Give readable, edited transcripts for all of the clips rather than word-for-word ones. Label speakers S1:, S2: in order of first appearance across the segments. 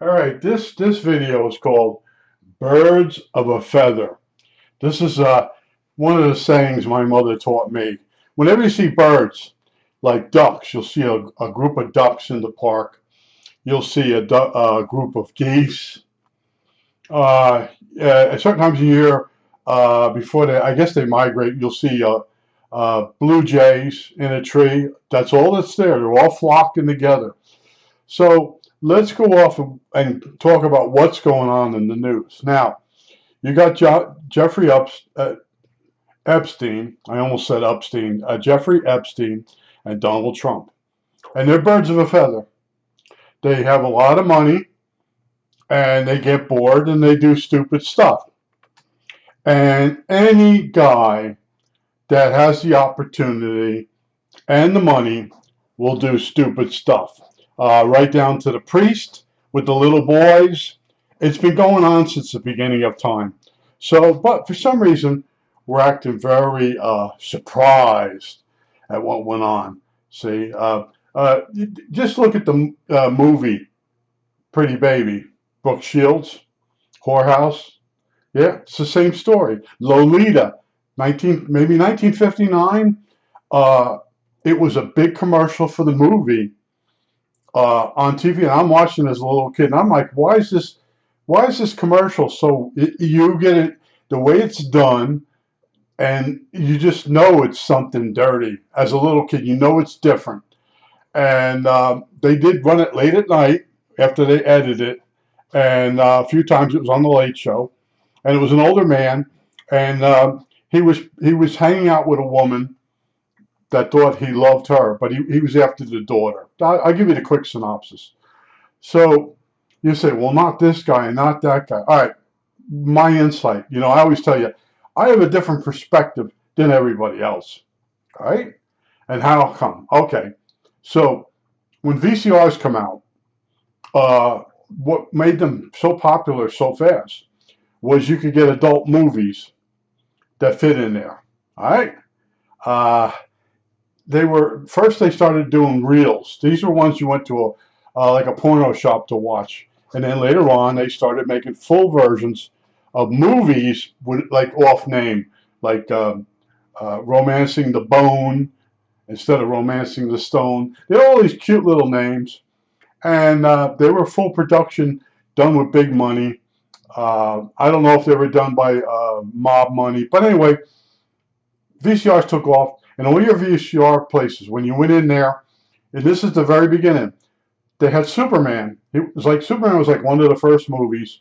S1: All right, this video is called "Birds of a Feather." This is one of the sayings my mother taught me. Whenever you see birds, like ducks, you'll see a group of ducks in the park. You'll see a group of geese. At certain times of year, before I guess they migrate, you'll see blue jays in a tree. That's all that's there. They're all flocking together. So let's go off and talk about what's going on in the news. Now, you got Jeffrey Epstein. I almost said Epstein. Jeffrey Epstein and Donald Trump. And they're birds of a feather. They have a lot of money and they get bored and they do stupid stuff. And any guy that has the opportunity and the money will do stupid stuff. Right down to the priest with the little boys. It's been going on since the beginning of time. So, but for some reason, we're acting very surprised at what went on. See, just look at the movie Pretty Baby, Brooke Shields, Whorehouse. Yeah, it's the same story. Lolita, 1959. It was a big commercial for the movie on TV, and I'm watching as a little kid, and I'm like, why is this commercial so? You get it the way it's done, and you just know it's something dirty. As a little kid, you know it's different. And they did run it late at night after they edited it, and a few times it was on the Late Show, and it was an older man, and he was hanging out with a woman that thought he loved her, but he was after the daughter. I'll give you the quick synopsis. So you say, well, not this guy and not that guy. All right, my insight. I always tell you, I have a different perspective than everybody else. All right? And how come? Okay. So when VCRs come out, what made them so popular so fast was you could get adult movies that fit in there. All right? Uh, they started doing reels. These were ones you went to like a porno shop to watch, and then later on they started making full versions of movies with like off name, like Romancing the Bone instead of Romancing the Stone. They had all these cute little names, and they were full production, done with big money. I don't know if they were done by mob money, but anyway, VCRs took off, and all your VCR places, when you went in there, and this is the very beginning, they had Superman. Superman was like one of the first movies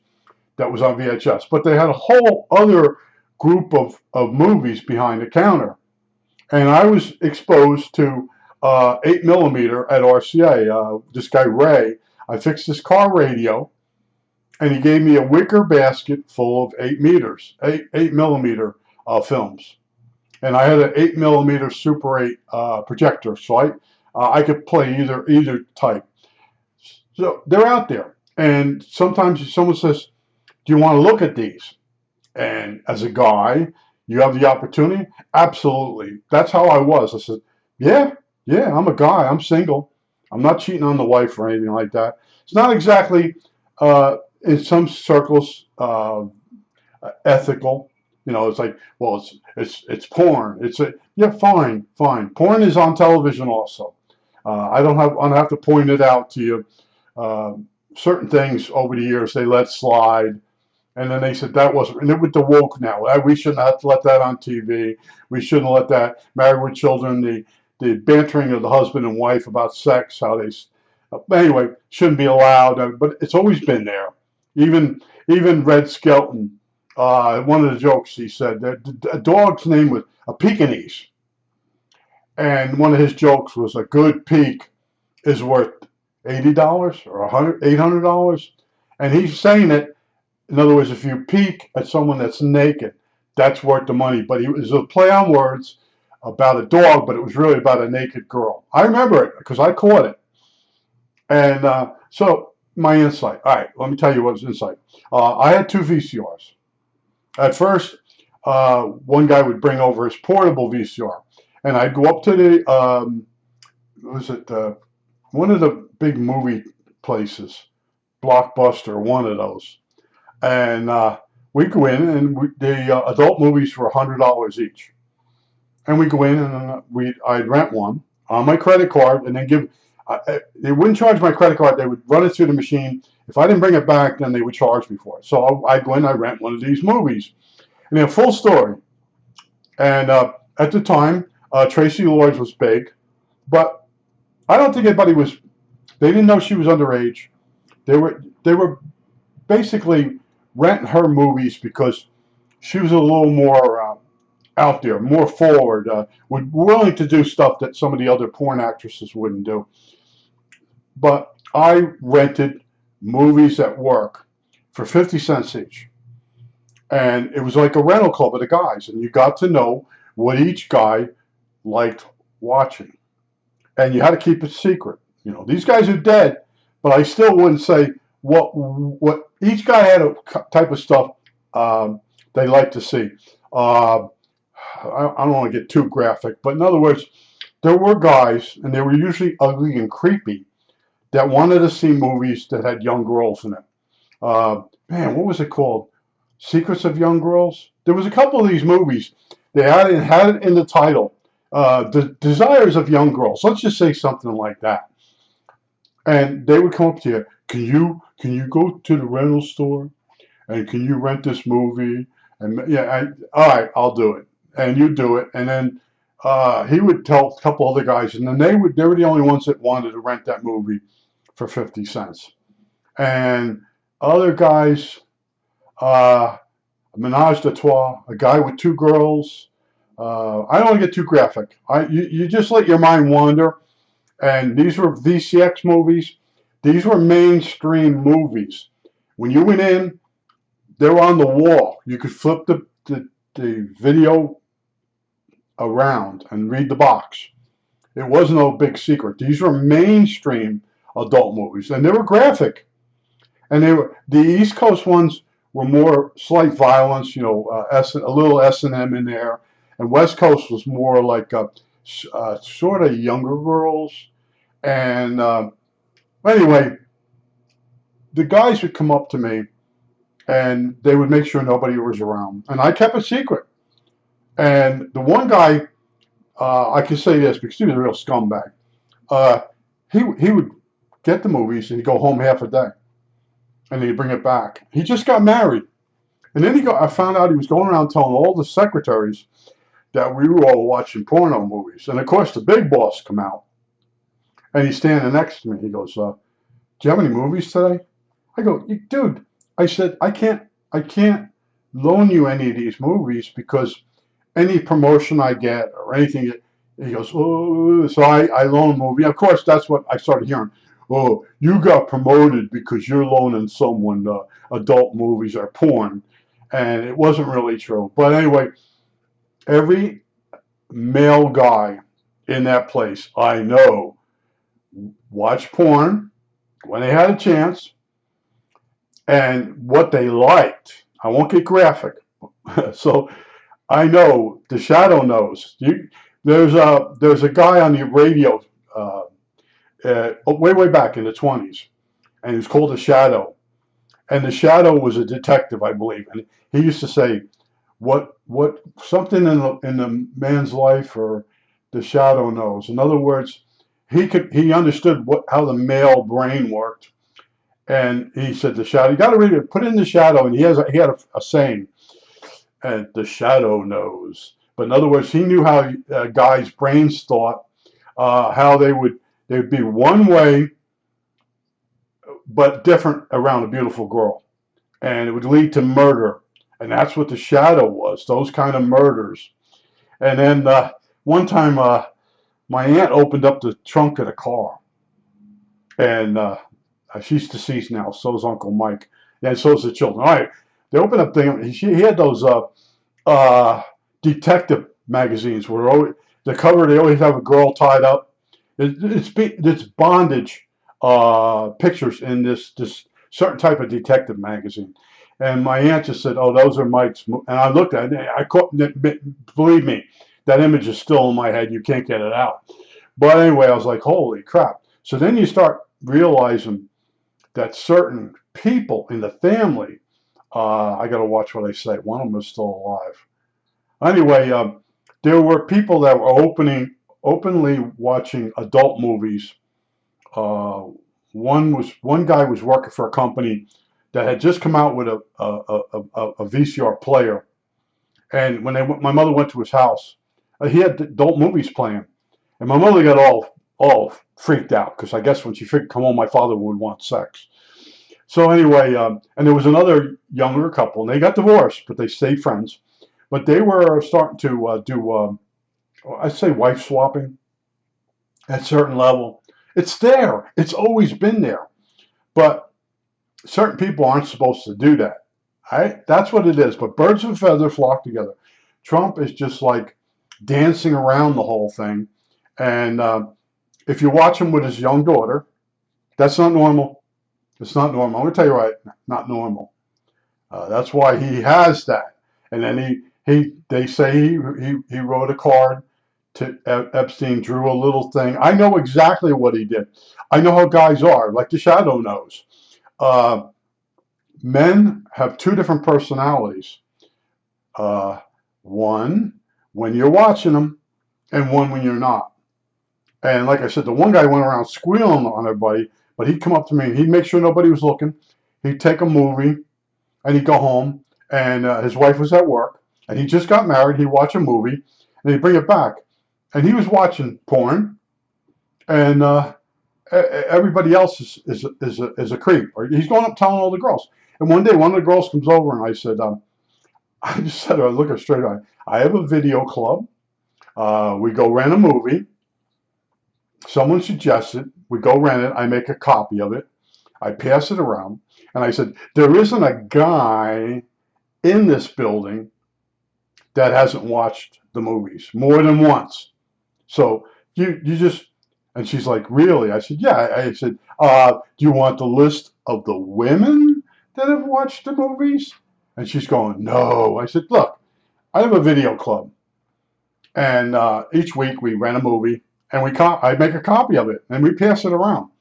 S1: that was on VHS, but they had a whole other group of movies behind the counter. And I was exposed to 8 millimeter at RCA. This guy, Ray, I fixed his car radio, and he gave me a wicker basket full of 8 millimeter films. And I had an 8 millimeter Super 8 projector, so I could play either type. So they're out there, and sometimes someone says, "Do you want to look at these?" And as a guy, you have the opportunity. Absolutely, that's how I was. I said, "Yeah, yeah, I'm a guy. I'm single. I'm not cheating on the wife or anything like that." It's not exactly in some circles ethical. It's like, well, it's porn. Yeah, fine, fine. Porn is on television also. I don't have to point it out to you. Uh, Certain things over the years they let slide, and then they said that wasn't. And with the woke now, we shouldn't have to let that on TV. We shouldn't let that Married with Children, the bantering of the husband and wife about sex, how they. Anyway, shouldn't be allowed. But it's always been there. Even Red Skelton. One of the jokes he said that a dog's name was a Pekingese, and one of his jokes was a good peek is worth $80 or $800, and he's saying it. In other words, if you peek at someone that's naked, that's worth the money. But it was a play on words about a dog, but it was really about a naked girl. I remember it because I caught it, and so my insight. All right, let me tell you what was insight. I had two VCRs. At first, one guy would bring over his portable VCR, and I'd go up to the was it one of the big movie places, Blockbuster, one of those. And we go in, and the adult movies were $100 each. And we go in, and I'd rent one on my credit card, and then they wouldn't charge my credit card. They would run it through the machine. If I didn't bring it back, then they would charge me for it. So I'd go in, I rent one of these movies. And a full story. And at the time, Tracy Lords was big, but I don't think anybody was. They didn't know she was underage. They were basically renting her movies because she was a little more out there, more forward, willing to do stuff that some of the other porn actresses wouldn't do. But I rented movies at work for 50 cents each. And it was like a rental club of the guys, and you got to know what each guy liked watching. And you had to keep it secret. You know, these guys are dead, but I still wouldn't say what each guy had a type of stuff they like to see. I don't want to get too graphic, but in other words, there were guys, and they were usually ugly and creepy, that wanted to see movies that had young girls in it. Man, what was it called? Secrets of Young Girls? There was a couple of these movies. They had it in the title. The Desires of Young Girls. Let's just say something like that. And they would come up to you. Can you go to the rental store and can you rent this movie? And yeah, all right, I'll do it. And you do it. And then he would tell a couple other guys, and then they were the only ones that wanted to rent that movie for 50 cents. And other guys, menage a trois, a guy with two girls. I don't want to get too graphic. You just let your mind wander. And these were VCX movies. These were mainstream movies. When you went in, they were on the wall. You could flip the video around and read the box. It wasn't no big secret. These were mainstream adult movies, and they were graphic. And the East Coast ones were more slight violence, you know, a little S&M in there. And West Coast was more like sort of younger girls. And anyway, the guys would come up to me, and they would make sure nobody was around. And I kept it secret. And the one guy, I can say this because he was a real scumbag. He would get the movies and he'd go home half a day, and he'd bring it back. He just got married, and then I found out he was going around telling all the secretaries that we were all watching porno movies. And of course, the big boss come out, and he's standing next to me. He goes, "Do you have any movies today?" I go, "Dude," I said, I can't loan you any of these movies because any promotion I get or anything." He goes, "Oh," so I loan a movie. Of course, that's what I started hearing. "Oh, you got promoted because you're loaning someone adult movies or porn," and it wasn't really true. But anyway, every male guy in that place I know watched porn when they had a chance, and what they liked. I won't get graphic. So I know the Shadow knows. There's a guy on the radio way back in the 20s, and he was called the Shadow. And the Shadow was a detective, I believe, and he used to say, "What something in the man's life, or the Shadow knows." In other words, he understood how the male brain worked, and he said the Shadow. You got to read it. Put it in the Shadow, and he had a saying, and the Shadow knows. But in other words, he knew how guys' brains thought, how they would be one way, but different around a beautiful girl, and it would lead to murder, and that's what the Shadow was. Those kind of murders. And then one time, my aunt opened up the trunk of the car, and she's deceased now. So's Uncle Mike, and so's the children. All right, they opened up thing. He had those detective magazines where the cover they always have a girl tied up. It's bondage pictures in this certain type of detective magazine. And my aunt just said, "Oh, those are Mike's." And I looked at it. I couldn't believe me. That image is still in my head. You can't get it out. But anyway, I was like, "Holy crap!" So then you start realizing that certain people in the family, I got to watch what I say. One of them is still alive. Anyway, there were people that were openly watching adult movies. Uh, one guy was working for a company that had just come out with a VCR player, and when my mother went to his house, he had adult movies playing, and my mother got all freaked out because I guess when she figured come home, my father would want sex. So anyway, and there was another younger couple, and they got divorced, but they stayed friends. But they were starting to do, I say, wife swapping at a certain level. It's there. It's always been there. But certain people aren't supposed to do that. Right? That's what it is. But birds of a feather flock together. Trump is just like dancing around the whole thing. And if you watch him with his young daughter, that's not normal. It's not normal. I'm going to tell you right, not normal. That's why he has that. And then they say he wrote a card to Epstein, drew a little thing. I know exactly what he did. I know how guys are, like the Shadow knows. Men have two different personalities. One when you're watching them, and one when you're not. And like I said, the one guy went around squealing on everybody, but he'd come up to me and he'd make sure nobody was looking. He'd take a movie and he'd go home, and his wife was at work, and he just got married. He'd watch a movie and he'd bring it back, and he was watching porn, and everybody else is a creep. Or he's going up telling all the girls. And one day, one of the girls comes over, and I said, I just said to her, look her straight eye, I have a video club. We go rent a movie. Someone suggests it. We go rent it. I make a copy of it. I pass it around. And I said, there isn't a guy in this building that hasn't watched the movies more than once. So you just, and she's like, really? I said, yeah. I said, do you want the list of the women that have watched the movies? And she's going, no. I said, look, I have a video club. And each week we rent a movie, and I make a copy of it, and we pass it around.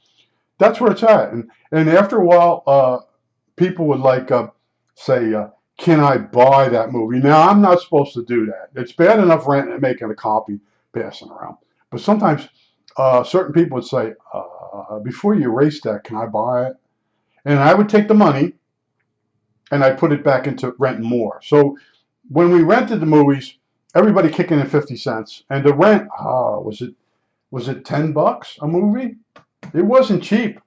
S1: That's where it's at. And after a while, people would like say, can I buy that movie? Now, I'm not supposed to do that. It's bad enough renting and making a copy, passing around. But sometimes certain people would say, before you erase that, can I buy it? And I would take the money, and I'd put it back into renting more. So when we rented the movies, everybody kicking in 50 cents. And the rent, was it $10 a movie? It wasn't cheap.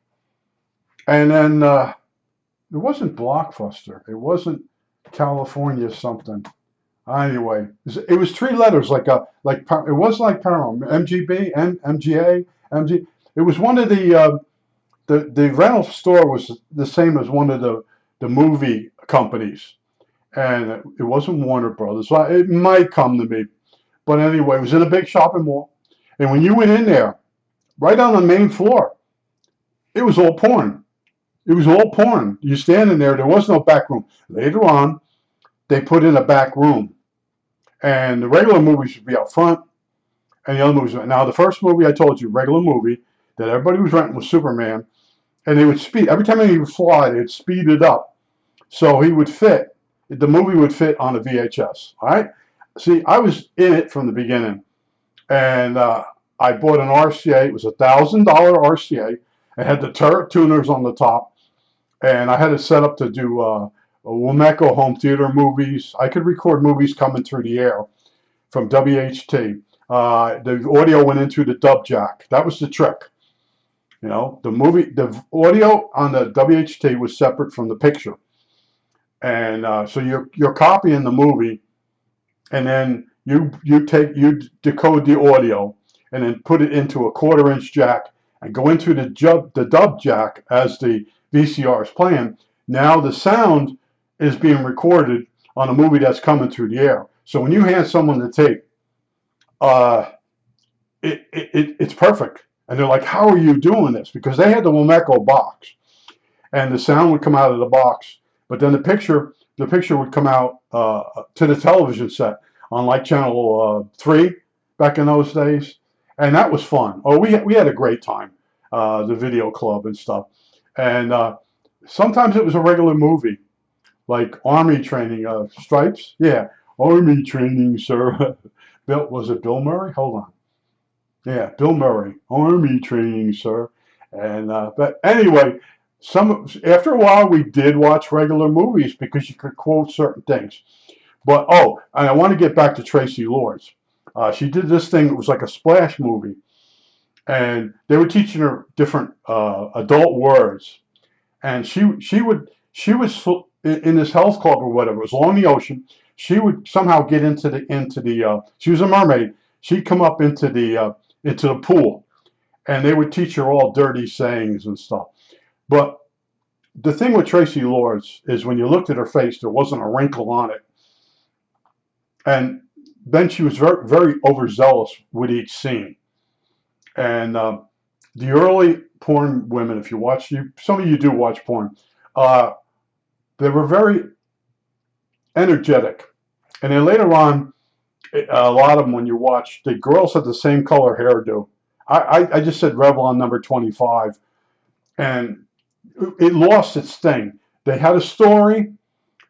S1: And then it wasn't Blockbuster. It wasn't California something. Anyway, it was three letters, it was like Paramount, MGB, MGA, MG. It was one of the rental store was the same as one of the movie companies, and it wasn't Warner Brothers. So it might come to me, but anyway, it was in a big shopping mall, and when you went in there, right on the main floor, it was all porn. It was all porn. You standing there. There was no back room. Later on, they put in a back room, and the regular movies would be out front, and the other movies. Now, the first movie I told you, regular movie that everybody was renting, was Superman, and they would speed every time he would fly. They'd speed it up, so he would fit. The movie would fit on a VHS. All right. See, I was in it from the beginning, and I bought an RCA. It was $1,000 RCA. It had the turret tuners on the top, and I had it set up to do Womeco home theater movies. I could record movies coming through the air from WHT. The audio went into the dub jack. That was the trick. You know, the audio on the WHT was separate from the picture, and so you're copying the movie, and then you decode the audio, and then put it into a 1/4-inch jack, and go into the dub jack as the VCR is playing. Now the sound is being recorded on a movie that's coming through the air. So when you hand someone the tape, it's perfect. And they're like, how are you doing this? Because they had the Womeco box, and the sound would come out of the box, but then the picture would come out to the television set on like channel 3 back in those days, and that was fun. Oh, we had a great time, the video club and stuff. And sometimes it was a regular movie, like Army Training, Stripes. Yeah, Army Training, sir. Was it Bill Murray? Hold on. Yeah, Bill Murray, Army Training, sir. And but anyway, some after a while we did watch regular movies because you could quote certain things. But oh, and I want to get back to Tracy Lords. She did this thing. It was like a splash movie, and they were teaching her different adult words. And she was in this health club or whatever. It was along the ocean. She would somehow get into the. She was a mermaid. She'd come up into the pool, and they would teach her all dirty sayings and stuff. But the thing with Tracy Lords is when you looked at her face, there wasn't a wrinkle on it. And then she was very, very overzealous with each scene. And the early porn women, if you watch, some of you do watch porn, uh, they were very energetic. And then later on, a lot of them, when you watch, the girls had the same color hairdo. I just said Revlon number 25, and it lost its thing. They had a story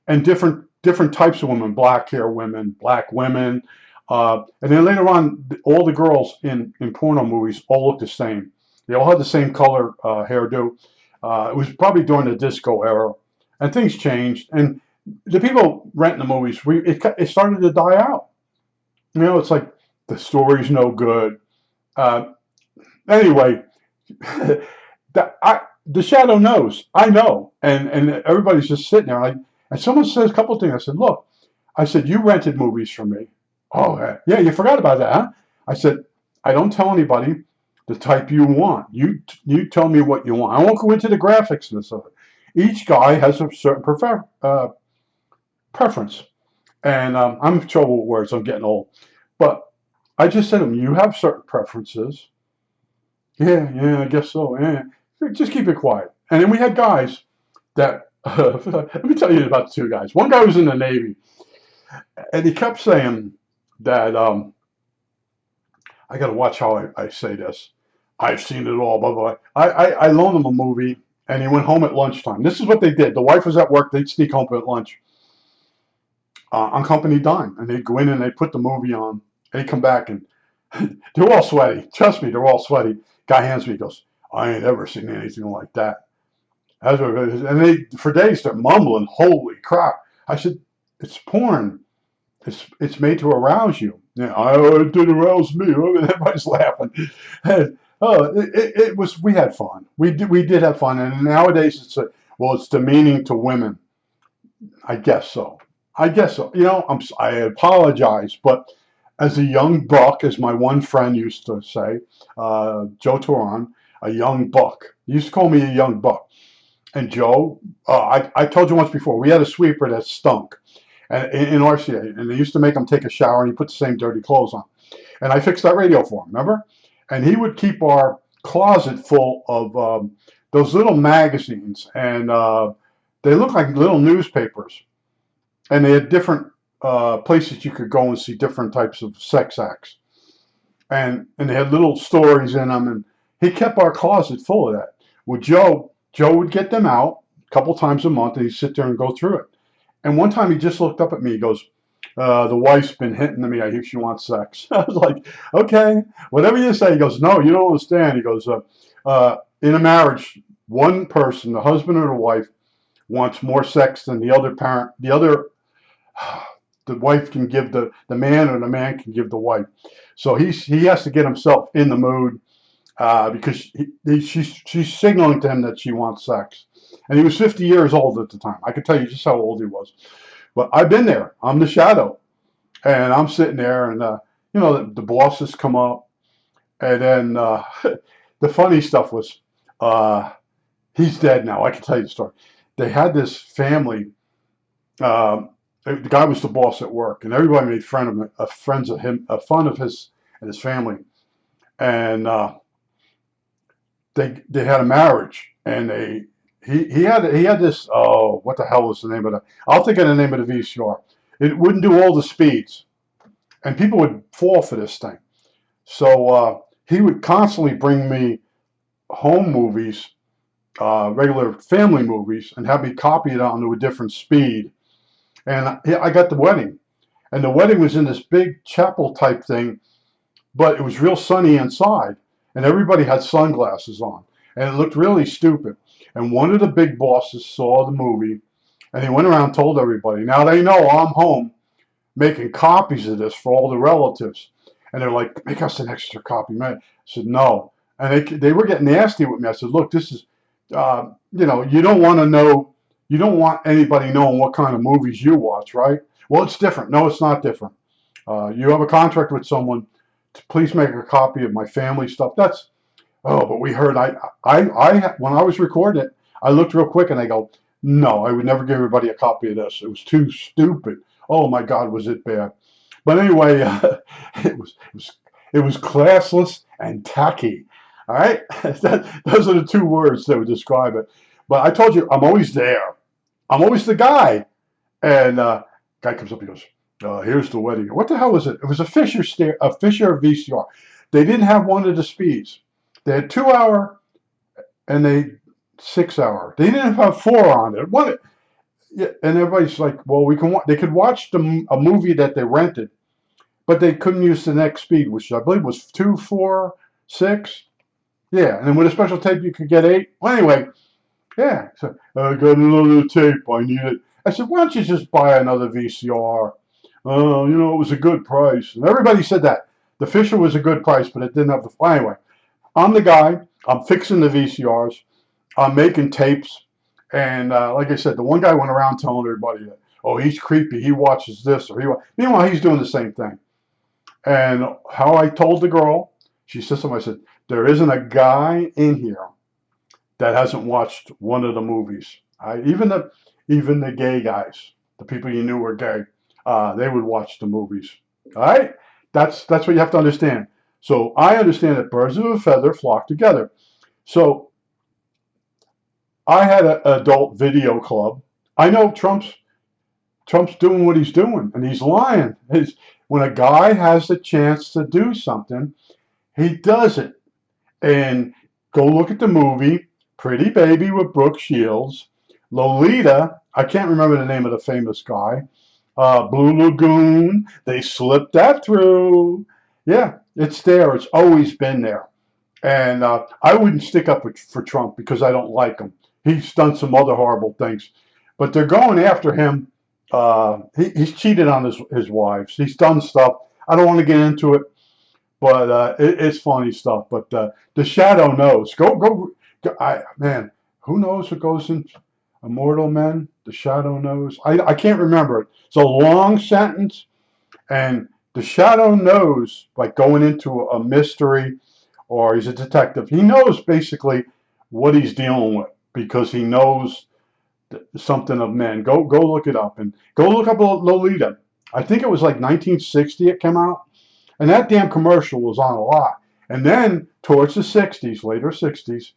S1: and different types of women, black hair women, black women. And then later on, all the girls in porno movies all looked the same. They all had the same color hairdo. It was probably during the disco era, and things changed. And the people renting the movies, it started to die out. You know, it's like the story's no good. Uh, anyway, the shadow knows. I know, and everybody's just sitting there. And someone says a couple of things. I said, look, I said, you rented movies from me. Oh, yeah, you forgot about that, huh? I said, I don't tell anybody the type you want. You tell me what you want. I won't go into the graphics of it. Each guy has a certain preference. And I'm in trouble with words. I'm getting old. But I just said to him, you have certain preferences. Yeah, I guess so. Yeah. Just keep it quiet. And then we had guys that, let me tell you about two guys. One guy was in the Navy, and he kept saying that, I got to watch how I say this. I've seen it all, blah, blah, blah. I loaned him a movie, and he went home at lunchtime. This is what they did. The wife was at work. They'd sneak home at lunch on company dime, and they'd go in and they'd put the movie on. They'd come back, and they're all sweaty. Trust me, they're all sweaty. Guy hands me, he goes, I ain't ever seen anything like that. And they, for days, they're mumbling, holy crap. I said, it's porn. It's made to arouse you. Yeah, it did arouse me. Everybody's laughing. And, we had fun. We did have fun. And nowadays it's demeaning to women. I guess so. You know, I apologize, but as a young buck, as my one friend used to say, Joe Turan, a young buck. He used to call me a young buck. And Joe, I told you once before, we had a sweeper that stunk in RCA, and they used to make him take a shower, and he put the same dirty clothes on. And I fixed that radio for him, remember? And he would keep our closet full of those little magazines, and they looked like little newspapers. And they had different places you could go and see different types of sex acts. And they had little stories in them, and he kept our closet full of that. Well, Joe would get them out a couple times a month, and he'd sit there and go through it. And one time he just looked up at me. He goes, the wife's been hinting to me. I hear she wants sex. I was like, okay, whatever you say. He goes, no, you don't understand. He goes, in a marriage, one person, the husband or the wife, wants more sex than the other parent. The wife can give the man, or the man can give the wife. So he has to get himself in the mood because she's signaling to him that she wants sex. And he was 50 years old at the time. I could tell you just how old he was. But I've been there. I'm the shadow. And I'm sitting there, and, you know, the bosses come up. And then the funny stuff was, he's dead now. I can tell you the story. They had this family. The guy was the boss at work, and everybody made fun of his and his family. And they had a marriage, and he had this, oh, what the hell was the name of it? I'll think of the name of the VCR. It wouldn't do all the speeds, and people would fall for this thing. So he would constantly bring me home movies regular family movies and have me copy it onto a different speed. And I got the wedding. And the wedding was in this big chapel type thing, but it was real sunny inside. And everybody had sunglasses on. And it looked really stupid. And one of the big bosses saw the movie and he went around and told everybody. Now they know I'm home making copies of this for all the relatives. And they're like, make us an extra copy, man. I said, no. And they were getting nasty with me. I said, look, this is, you don't want to know, you don't want anybody knowing what kind of movies you watch, right? Well, it's different. No, it's not different. You have a contract with someone to please make a copy of my family stuff. That's, oh, but we heard, when I was recording it, I looked real quick and I go, no, I would never give everybody a copy of this. It was too stupid. Oh my God, was it bad? But anyway, it was classless and tacky. All right, those are the two words that would describe it. But I told you, I'm always there. I'm always the guy. And guy comes up and goes, "Here's the wedding." What the hell was it? It was a Fisher VCR. They didn't have one of the speeds. They had 2 hour and 6 hour. They didn't have 4 on it. What? Yeah, and everybody's like, well, they could watch a movie that they rented, but they couldn't use the next speed, which I believe was 2, 4, 6. Yeah, and then with a special tape you could get 8. Well, anyway, yeah. So I got another tape. I need it. I said, why don't you just buy another VCR? Oh, it was a good price. And everybody said that. The Fisher was a good price, but it didn't have the. Well, anyway, I'm the guy. I'm fixing the VCRs. I'm making tapes. And like I said, the one guy went around telling everybody that, oh, he's creepy. He watches this. Meanwhile, he's doing the same thing. And how I told the girl, she said something, I said, there isn't a guy in here that hasn't watched one of the movies. Even the gay guys, the people you knew were gay, they would watch the movies. All right? That's what you have to understand. So I understand that birds of a feather flock together. So I had an adult video club. I know Trump's doing what he's doing, and he's lying. When a guy has the chance to do something, he does it. And go look at the movie Pretty Baby with Brooke Shields, Lolita. I can't remember the name of the famous guy. Blue Lagoon. They slipped that through. Yeah, it's there. It's always been there. And I wouldn't stick up for Trump because I don't like him. He's done some other horrible things, but they're going after him. He's cheated on his wives. He's done stuff. I don't want to get into it, but it's funny stuff. But the shadow knows. Go. Man, who knows what goes in Immortal Men? The shadow knows. I can't remember it. It's a long sentence, and the shadow knows, like going into a mystery, or he's a detective. He knows basically what he's dealing with because he knows something of men. Go look it up and go look up Lolita. I think it was like 1960 it came out, and that damn commercial was on a lot. And then towards the 60s, later 60s,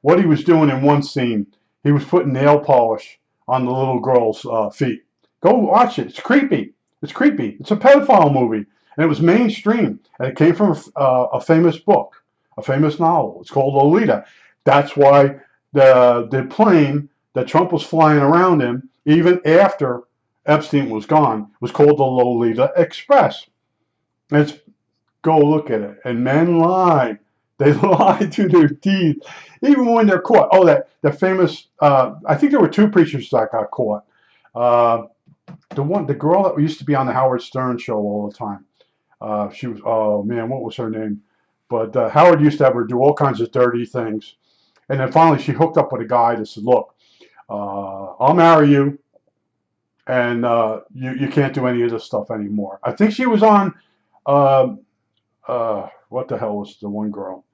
S1: what he was doing in one scene, he was putting nail polish on the little girl's feet. Go watch it. It's creepy. It's creepy. It's a pedophile movie, and it was mainstream, and it came from a famous book, a famous novel. It's called Lolita. That's why the plane that Trump was flying around in, even after Epstein was gone, was called the Lolita Express. And go look at it. And men lie. They lie to their teeth, even when they're caught. Oh, the famous. I think there were 2 preachers that got caught. The girl that used to be on the Howard Stern show all the time. She was. Oh man, what was her name? But Howard used to have her do all kinds of dirty things, and then finally she hooked up with a guy that said, "Look, I'll marry you, and you can't do any of this stuff anymore." I think she was on. What the hell was the one girl?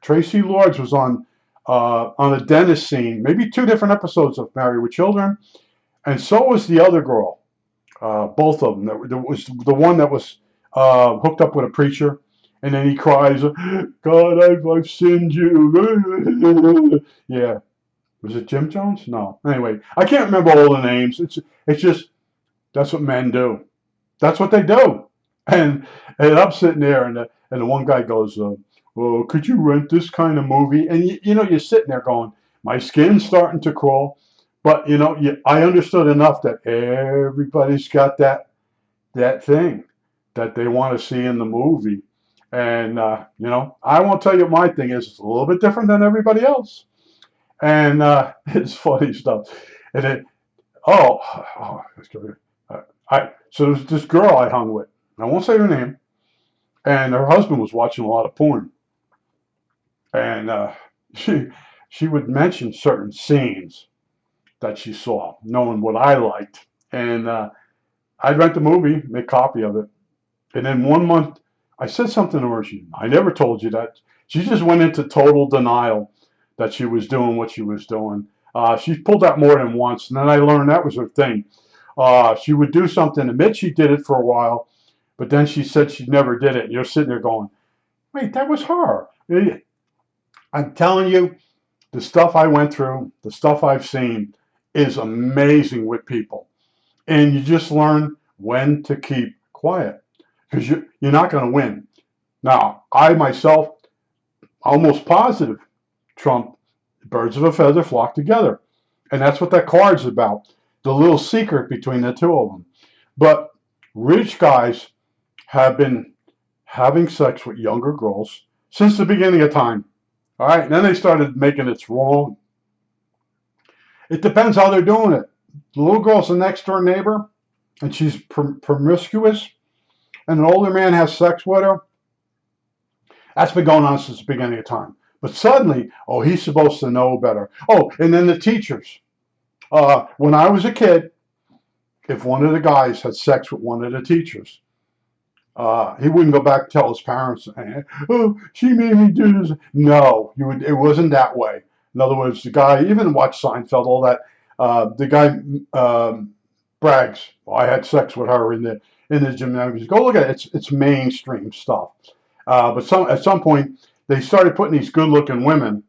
S1: Tracy Lords was on a dentist scene, maybe 2 different episodes of Married with Children, and so was the other girl. Both of them. There was the one that was hooked up with a preacher, and then he cries, "God, I've sinned you." Yeah. Was it Jim Jones? No. Anyway, I can't remember all the names. It's just that's what men do. That's what they do. And I'm sitting there, and the one guy goes, oh, could you rent this kind of movie? And you're sitting there going, my skin's starting to crawl. But I understood enough that everybody's got that thing that they want to see in the movie. And I won't tell you what my thing is. It's a little bit different than everybody else. And it's funny stuff. And then, that's good. So there's this girl I hung with. I won't say her name. And her husband was watching a lot of porn. And she she would mention certain scenes that she saw, knowing what I liked. And I'd rent the movie, make a copy of it. And then one month, I said something to her. I never told you that. She just went into total denial that she was doing what she was doing. She pulled that more than once, and then I learned that was her thing. She would do something, admit she did it for a while, but then she said she never did it. And you're sitting there going, wait, that was her. I'm telling you, the stuff I went through, the stuff I've seen is amazing with people. And you just learn when to keep quiet because you're not going to win. Now, I myself, almost positive, Trump, birds of a feather flock together. And that's what that card's about. The little secret between the two of them. But rich guys have been having sex with younger girls since the beginning of time. All right, and then they started making it wrong. It depends how they're doing it. The little girl's the next door neighbor, and she's promiscuous, and an older man has sex with her. That's been going on since the beginning of time. But suddenly, oh, he's supposed to know better. Oh, and then the teachers. When I was a kid, if one of the guys had sex with one of the teachers, he wouldn't go back and tell his parents, oh, she made me do this. No, it wasn't that way. In other words, the guy, even watch Seinfeld, all that, the guy brags, well, I had sex with her in the gymnasium. Go look at it. It's mainstream stuff. But at some point, they started putting these good-looking women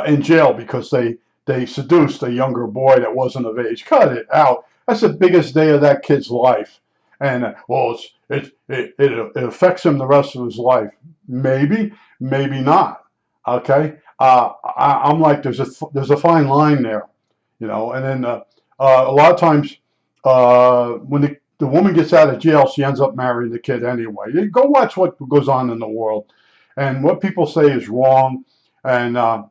S1: in jail because they seduced a younger boy that wasn't of age. Cut it out. That's the biggest day of that kid's life. And well, it affects him the rest of his life. Maybe, maybe not. Okay. I'm like, there's a fine line there, And then a lot of times when the woman gets out of jail, she ends up marrying the kid anyway. You go watch what goes on in the world, and what people say is wrong. And I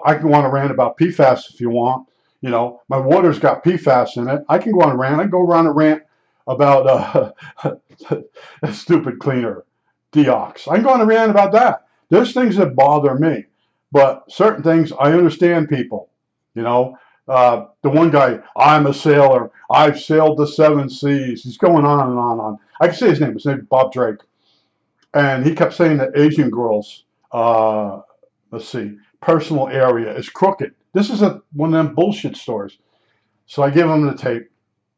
S1: can go on a rant about PFAS if you want. My water's got PFAS in it. I can go on a rant. I can go around a rant about a stupid cleaner, Deox. I can go on a rant about that. There's things that bother me, but certain things I understand people. The one guy, I'm a sailor. I've sailed the 7 seas. He's going on and on and on. I can say his name. His name is Bob Drake. And he kept saying that Asian girls, personal area is crooked. This is one of them bullshit stories. So I give him the tape,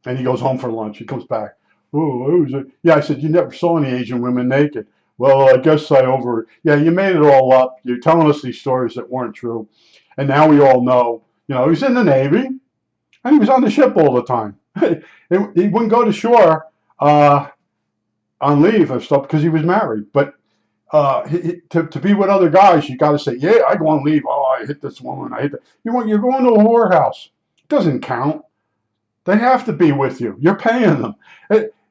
S1: and he goes home for lunch. He comes back. Oh, yeah, I said, you never saw any Asian women naked. Well, I guess yeah, you made it all up. You're telling us these stories that weren't true. And now we all know. He's in the Navy, and he was on the ship all the time. He wouldn't go to shore on leave and stuff because he was married. But to be with other guys, you got to say, yeah, I go on leave. Oh, I hit this woman. I hit that. You're going to a whorehouse. It doesn't count. They have to be with you. You're paying them.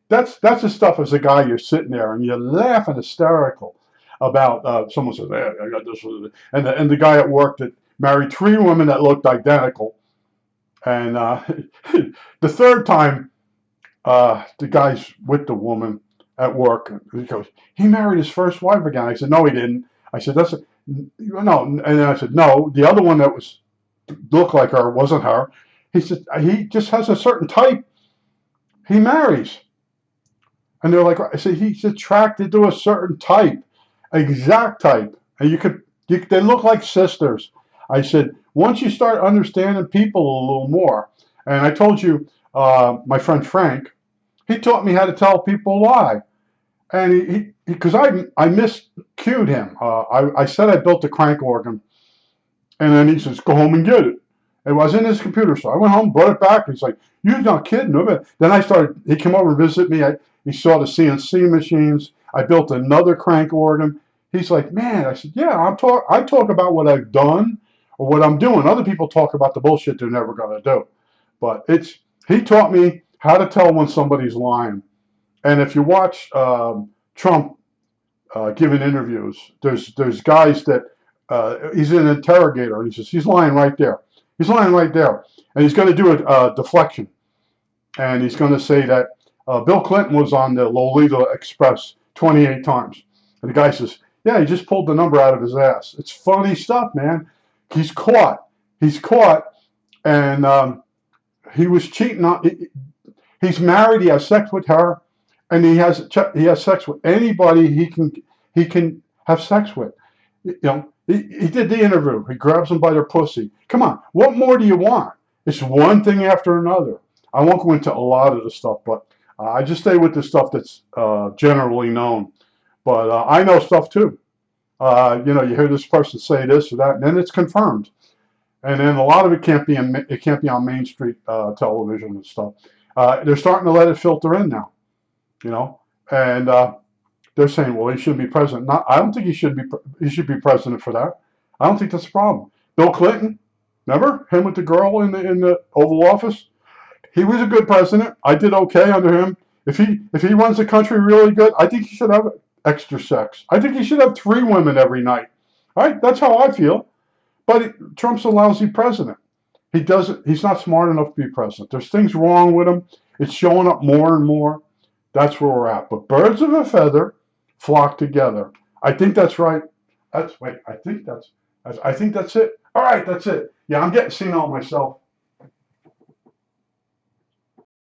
S1: That's the stuff as a guy you're sitting there and you're laughing hysterical about. Someone says, hey, I got this. And the guy at work that married 3 women that looked identical. And the third time, the guy's with the woman at work. He goes, he married his first wife again. I said, no, he didn't. I said, no. And then I said, no, the other one that looked like her wasn't her. He said, he just has a certain type he marries. And they're like, I said, he's attracted to a certain type, exact type. And they look like sisters. I said, once you start understanding people a little more, and I told you, my friend Frank, he taught me how to tell people a lie. And because I miscued him. I said I built a crank organ. And then he says, go home and get it. It was in his computer store. I went home, brought it back. He's like, you're not kidding. Then he came over and visited me. He saw the CNC machines. I built another crank organ. He's like, man, I said, yeah, I talk about what I've done or what I'm doing. Other people talk about the bullshit they're never going to do. But he taught me how to tell when somebody's lying. And if you watch Trump giving interviews, there's guys that he's an interrogator, and he says he's lying right there. He's lying right there, and he's going to do a deflection, and he's going to say that Bill Clinton was on the Lolita Express 28 times, and the guy says, yeah, he just pulled the number out of his ass. It's funny stuff, man. He's caught. He's caught, and he was cheating on. He's married. He has sex with her, and he has sex with anybody he can have sex with. You know, he did the interview. He grabs them by their pussy. Come on, what more do you want? It's one thing after another. I won't go into a lot of the stuff, but I just stay with the stuff that's generally known. But I know stuff too. You know, you hear this person say this or that, and then it's confirmed. And then a lot of it can't be on Main Street television and stuff. They're starting to let it filter in now. You know, and they're saying, well, he should be president. I don't think he should be president for that. I don't think that's a problem. Bill Clinton, remember him with the girl in the Oval Office? He was a good president. I did okay under him. If he runs the country really good, I think he should have extra sex. I think he should have 3 women every night. All right, that's how I feel. But Trump's a lousy president. He's not smart enough to be president. There's things wrong with him. It's showing up more and more. That's where we're at. But birds of a feather flock together. I think that's right. I think that's it. All right, that's it. Yeah, I'm getting senile myself.